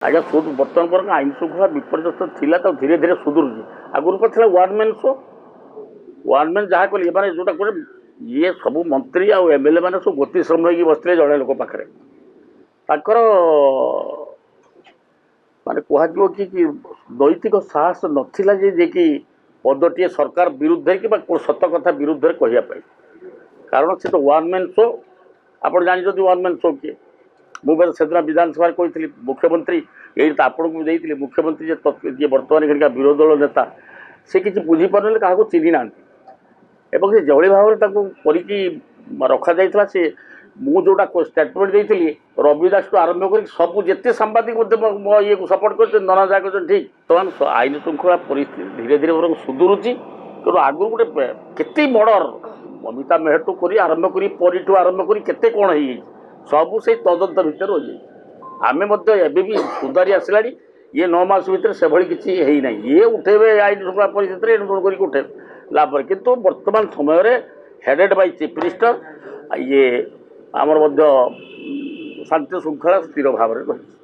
आज्ञा बर्तमान पर आईन श्रृंखला विपर्यस्त थिला तो धीरे धीरे सुधुरुची आगुरी पर थिला one man show one man जहाँ कले माने जोटा करे ये सब मंत्री आ एमएलए मैंने सब गोटी श्रम होगी बसते जड़े लोक पाखे ताकर माने कह कि नैतिक साहस नथिला जे कि पदटी सरकार विरुद्ध कि सत कथा विरुद्ध कहवाई कारण से तो वन मैन शो आप जानते वन मैन शो किए मुझे से विधानसभा कही मुख्यमंत्री यही तो आपको मुझे मुख्यमंत्री जे बर्तमान घरिका विरोधी दल नेता से किसी बुझीपारे क्या चिन्ह ना एवं से जड़ी भाव में रखा जाता से मुझा स्टेटमेंट देती रवि दास आरंभ कर सब जिते सांबादिक ये सपोर्ट कर नाना जहाँ कर ठीक तो आईन श्रृंखला परिस्थिति धीरे धीरे बरং सुधुरुची कि आगुरी गोटे केते मर्डर अमिता मेहटू कर आरंभ कर परिठू आरंभ कर केते कौन हो सबू से तदंत भितर आमे भी सुधारी आसला ये 9 मास भितर से भाई किसी है ना ये उठेबे आईन श्रृंखला परिस्थिति उठे लाभ किंतु वर्तमान समय हेडेड बाय चीफ मिनिस्टर ये आमर शांति श्रृंखला स्थिर भाव में रही।